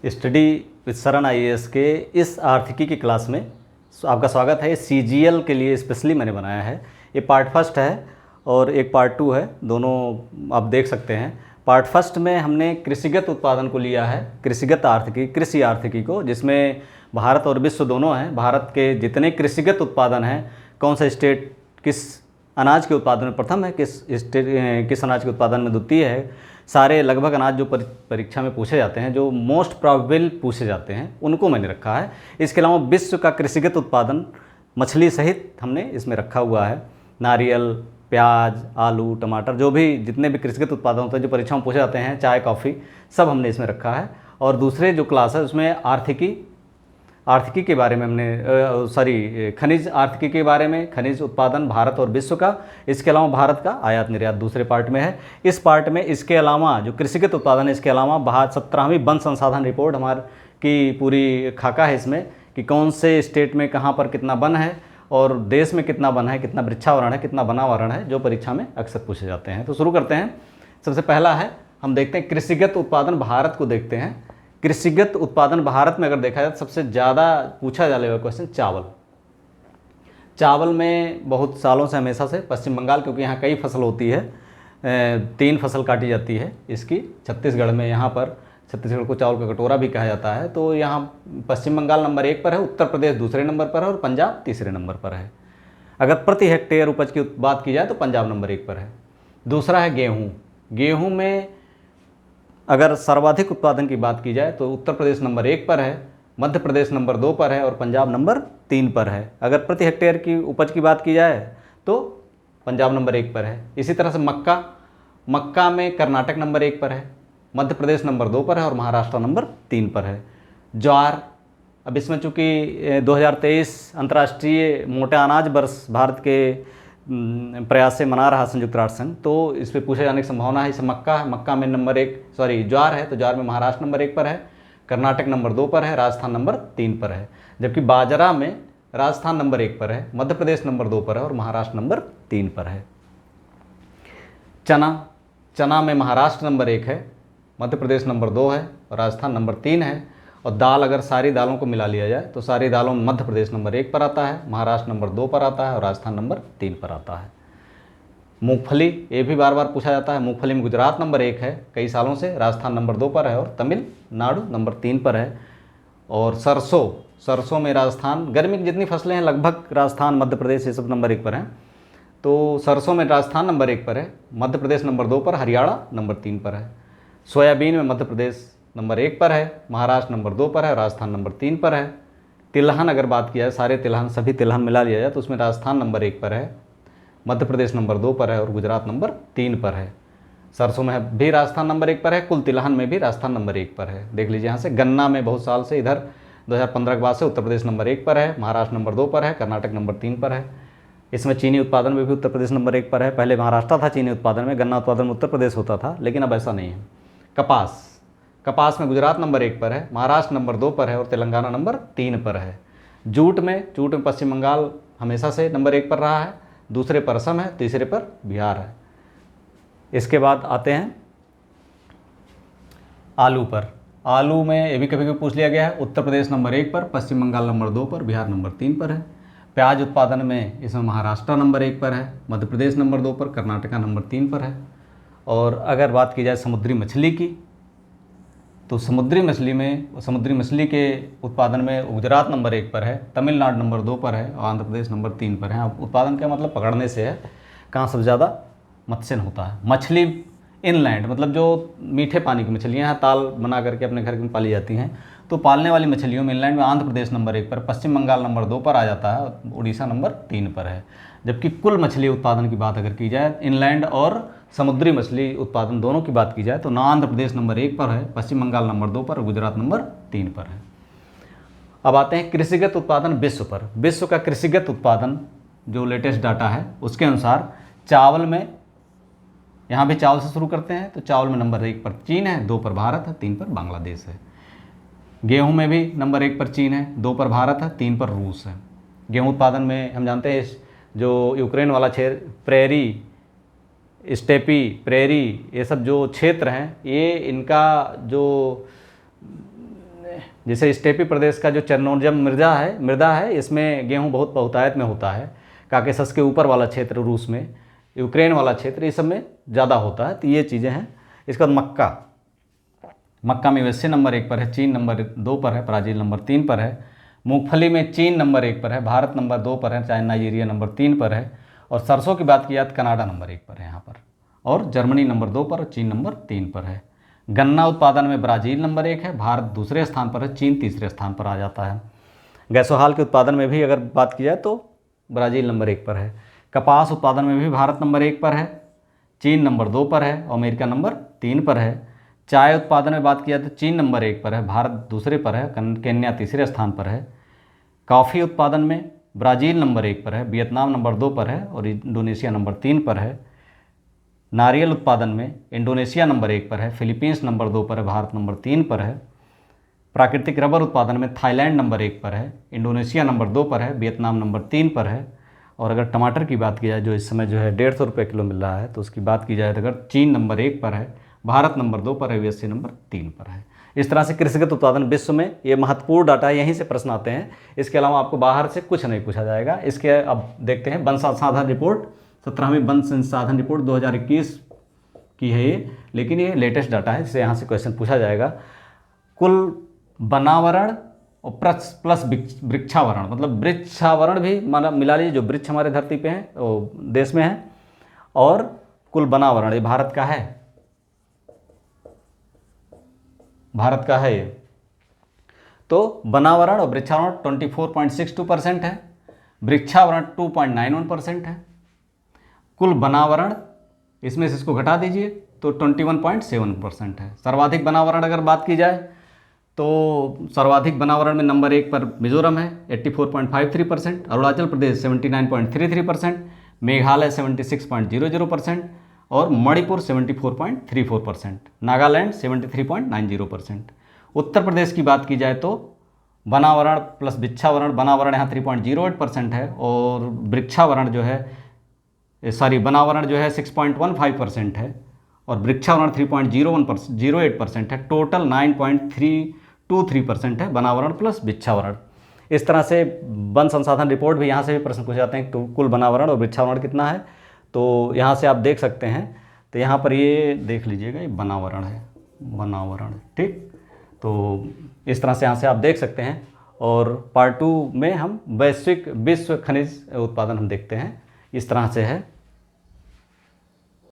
Study with शरण IAS के इस आर्थिकी की क्लास में आपका स्वागत है। सीजीएल के लिए स्पेशली मैंने बनाया है। ये पार्ट फर्स्ट है और एक पार्ट टू है, दोनों आप देख सकते हैं। पार्ट फर्स्ट में हमने कृषिगत उत्पादन को लिया है, कृषिगत आर्थिकी, कृषि आर्थिकी को, जिसमें भारत और विश्व दोनों हैं। भारत के जितने कृषिगत उत्पादन हैं, कौन सा स्टेट किस अनाज के उत्पादन में प्रथम है, किस अनाज के उत्पादन में द्वितीय है, सारे लगभग अनाज जो परीक्षा में पूछे जाते हैं, जो मोस्ट प्रोबेबल पूछे जाते हैं, उनको मैंने रखा है। इसके अलावा विश्व का कृषिगत उत्पादन मछली सहित हमने इसमें रखा हुआ है। नारियल, प्याज, आलू, टमाटर, जो भी जितने भी कृषिगत उत्पादन होते हैं जो परीक्षा में पूछे जाते हैं, चाय, कॉफ़ी, सब हमने इसमें रखा है। और दूसरे जो क्लास है उसमें आर्थिकी के बारे में हमने खनिज आर्थिकी के बारे में, खनिज उत्पादन भारत और विश्व का, इसके अलावा भारत का आयात निर्यात दूसरे पार्ट में है। इस पार्ट में इसके अलावा जो कृषिगत उत्पादन है, इसके अलावा 17वीं वन संसाधन रिपोर्ट हमारी की पूरी खाका है इसमें, कि कौन से स्टेट में कहाँ पर कितना वन है और देश में कितना वन है, कितना वृक्षावरण है, कितना वनावरण है, जो परीक्षा में अक्सर पूछे जाते हैं। तो शुरू करते हैं। सबसे पहला है, हम देखते हैं कृषिगत उत्पादन भारत को देखते हैं। कृषिगत उत्पादन भारत में अगर देखा जाए तो सबसे ज़्यादा पूछा जाने वाला क्वेश्चन चावल में बहुत सालों से, हमेशा से पश्चिम बंगाल, क्योंकि यहाँ कई फसल होती है, 3 फसल काटी जाती है इसकी छत्तीसगढ़ में। यहाँ पर छत्तीसगढ़ को चावल का कटोरा भी कहा जाता है। तो यहाँ पश्चिम बंगाल नंबर 1 पर है, उत्तर प्रदेश दूसरे नंबर पर है और पंजाब तीसरे नंबर पर है। अगर प्रति हेक्टेयर उपज की बात की जाए तो पंजाब नंबर 1 पर है। दूसरा है गेहूँ में अगर सर्वाधिक उत्पादन की बात की जाए तो उत्तर प्रदेश नंबर 1 पर है, मध्य प्रदेश नंबर 2 पर है और पंजाब नंबर 3 पर है। अगर प्रति हेक्टेयर की उपज की बात की जाए तो पंजाब नंबर 1 पर है। इसी तरह से मक्का में कर्नाटक नंबर 1 पर है, मध्य प्रदेश नंबर 2 पर है और महाराष्ट्र नंबर 3 पर है। ज्वार, अब इसमें चूँकि 2023 अंतर्राष्ट्रीय मोटे अनाज वर्ष भारत के प्रयास से मना रहा संयुक्त राष्ट्र संघ, तो इस पर पूछे जाने की संभावना है। इसे मक्का में ज्वार है, तो ज्वार में महाराष्ट्र नंबर 1 पर है, कर्नाटक नंबर 2 पर है, राजस्थान नंबर 3 पर है। जबकि बाजरा में राजस्थान नंबर 1 पर है, मध्य प्रदेश नंबर 2 पर है और महाराष्ट्र नंबर 3 पर है। चना में महाराष्ट्र नंबर 1 है, मध्य प्रदेश नंबर 2 है और राजस्थान नंबर 3 है। और दाल, अगर सारी दालों को मिला लिया जाए तो सारी दालों में मध्य प्रदेश नंबर 1 पर आता है, महाराष्ट्र नंबर 2 पर आता है और राजस्थान नंबर 3 पर आता है। मूंगफली, ये भी बार बार पूछा जाता है। मूंगफली में गुजरात नंबर 1 है कई सालों से, राजस्थान नंबर 2 पर है और तमिलनाडु नंबर 3 पर है। और सरसों में राजस्थान, गर्मी की जितनी फसलें हैं लगभग राजस्थान, मध्य प्रदेश, ये सब नंबर 1 पर हैं। तो सरसों में राजस्थान नंबर 1 पर है, मध्य प्रदेश नंबर 2 पर, हरियाणा नंबर 3 पर है। सोयाबीन में मध्य प्रदेश नंबर 1 पर है, महाराष्ट्र नंबर 2 पर है, राजस्थान नंबर 3 पर है। तिलहन, अगर बात की जाए सभी तिलहन मिला लिया जाए तो उसमें राजस्थान नंबर 1 पर है, मध्य प्रदेश नंबर 2 पर है और गुजरात नंबर 3 पर है। सरसों में भी राजस्थान नंबर 1 पर है, कुल तिलहन में भी राजस्थान नंबर 1 पर है। देख लीजिए यहाँ से। गन्ना में बहुत साल से, इधर 2015 के बाद से उत्तर प्रदेश नंबर 1 पर है, महाराष्ट्र नंबर 2 पर है, कर्नाटक नंबर 3 पर है। इसमें चीनी उत्पादन में भी उत्तर प्रदेश नंबर 1 पर है। पहले महाराष्ट्र था चीनी उत्पादन में, गन्ना उत्पादन में उत्तर प्रदेश होता था, लेकिन अब ऐसा नहीं है। कपास में गुजरात नंबर 1 पर है, महाराष्ट्र नंबर 2 पर है और तेलंगाना नंबर 3 पर है। जूट में पश्चिम बंगाल हमेशा से नंबर 1 पर रहा है, दूसरे पर असम है, तीसरे पर बिहार है। इसके बाद आते हैं आलू पर। आलू में ये भी कभी कभी पूछ लिया गया है, उत्तर प्रदेश नंबर 1 पर, पश्चिम बंगाल नंबर 2 पर, बिहार नंबर 3 पर है। प्याज उत्पादन में इसमें महाराष्ट्र नंबर 1 पर है, मध्य प्रदेश नंबर 2 पर, कर्नाटका नंबर 3 पर है। और अगर बात की जाए समुद्री मछली की, तो समुद्री मछली के उत्पादन में गुजरात नंबर 1 पर है, तमिलनाडु नंबर 2 पर है और आंध्र प्रदेश नंबर 3 पर है। अब उत्पादन का मतलब पकड़ने से है, कहाँ सबसे ज़्यादा मत्स्य होता है। मछली इनलैंड, मतलब जो मीठे पानी की मछलियाँ हैं, ताल बना करके अपने घर में पाली जाती हैं, तो पालने वाली मछलियों में इनलैंड में आंध्र प्रदेश नंबर 1 पर, पश्चिम बंगाल नंबर 2 पर आ जाता है, उड़ीसा नंबर 3 पर है। जबकि कुल मछली उत्पादन की बात अगर की जाए, इनलैंड और समुद्री मछली उत्पादन दोनों की बात की जाए, तो आंध्र प्रदेश नंबर 1 पर है, पश्चिम बंगाल नंबर 2 पर और गुजरात नंबर 3 पर है। अब आते हैं कृषिगत उत्पादन विश्व पर। विश्व का कृषिगत उत्पादन जो लेटेस्ट डाटा है उसके अनुसार चावल में, यहाँ भी चावल से शुरू करते हैं, तो चावल में नंबर 1 पर चीन है, 2 पर भारत है, 3 पर बांग्लादेश है। गेहूं में भी नंबर 1 पर चीन है, 2 पर भारत है, 3 पर रूस है। गेहूं उत्पादन में हम जानते हैं जो यूक्रेन वाला क्षेत्र, स्टेपी, प्रेरी, ये सब जो क्षेत्र हैं, ये इनका जो जैसे स्टेपी प्रदेश का जो चेरनोजम मृदा है इसमें गेहूँ बहुत बहुतायत में होता है। काकेशस के ऊपर वाला क्षेत्र रूस में, यूक्रेन वाला क्षेत्र, ये सब में ज़्यादा होता है। तो ये चीज़ें हैं। इसके बाद मक्का में यूएसए नंबर 1 पर है, चीन नंबर 2 पर है, ब्राज़ील नंबर 3 पर है। मूंगफली में चीन नंबर 1 पर है, भारत नंबर 2 पर है, चाइना नाइजीरिया नंबर 3 पर है। और सरसों की बात की जाए तो कनाडा नंबर 1 पर है यहाँ पर, और जर्मनी नंबर 2 पर और चीन नंबर 3 पर है। गन्ना उत्पादन में ब्राज़ील नंबर 1 है, भारत दूसरे स्थान पर है, चीन तीसरे स्थान पर आ जाता है। गैसोहाल के उत्पादन में भी अगर बात की जाए तो ब्राज़ील नंबर 1 पर है। कपास उत्पादन में भी भारत नंबर 1 पर है, चीन नंबर 2 पर है और अमेरिका नंबर 3 पर है। चाय उत्पादन में बात की जाए तो चीन नंबर 1 पर है, भारत दूसरे पर है, केन्या तीसरे स्थान पर है। कॉफ़ी उत्पादन में ब्राज़ील नंबर 1 पर है, वियतनाम नंबर 2 पर है और इंडोनेशिया नंबर 3 पर है। नारियल उत्पादन में इंडोनेशिया नंबर 1 पर है, फिलीपींस नंबर 2 पर है, भारत नंबर 3 पर है। प्राकृतिक रबर उत्पादन में थाईलैंड नंबर 1 पर है, इंडोनेशिया नंबर 2 पर है, वियतनाम नंबर 3 पर है। और अगर टमाटर की बात की जाए जो इस समय जो है 150 रुपये किलो मिल रहा है, तो उसकी बात की जाए तो अगर चीन नंबर 1 पर है, भारत नंबर 2 पर है, यूएसए नंबर 3 पर है। इस तरह से कृषिगत उत्पादन विश्व में ये महत्वपूर्ण डाटा है, यहीं से प्रश्न आते हैं। इसके अलावा आपको बाहर से कुछ नहीं पूछा जाएगा। इसके अब देखते हैं वन संसाधन रिपोर्ट, 17वीं वन संसाधन रिपोर्ट 2021 की है ये, लेकिन ये लेटेस्ट डाटा है, इससे यहाँ से क्वेश्चन पूछा जाएगा। कुल वनावरण और प्लस वृक्षावरण, मतलब वृक्षावरण भी माना मिला लीजिए, जो वृक्ष हमारे धरती पे हैं वो देश में है, और कुल वनावरण ये भारत का है, भारत का है ये। तो वनावरण और वृक्षावरण 24.62% है, वृक्षावरण 2.91% है। कुल वनावरण इसमें से इसको घटा दीजिए तो 21.7% है। सर्वाधिक वनावरण अगर बात की जाए तो सर्वाधिक वनावरण में नंबर 1 पर मिजोरम है 84.53%, अरुणाचल प्रदेश 79.33%, मेघालय 76.00% और मणिपुर 74.34%, नागालैंड 73.90%। उत्तर प्रदेश की बात की जाए तो वनावरण प्लस वृक्षावरण, वनावरण यहाँ 3.08% है और वृक्षावरण जो है वनावरण जो है 6.15% है और वृक्षावरण 3.08% है। टोटल 9.323% है वनावरण प्लस वृक्षावरण। इस तरह से वन संसाधन रिपोर्ट भी यहाँ से भी प्रश्न पूछे जाते हैं, तो कुल वनावरण और वृक्षावरण कितना है, तो यहाँ से आप देख सकते हैं। तो यहाँ पर ये देख लीजिएगा, ये वनावरण है, वनावरण, ठीक। तो इस तरह से यहाँ से आप देख सकते हैं। और पार्ट 2 में हम विश्व खनिज उत्पादन हम देखते हैं, इस तरह से है।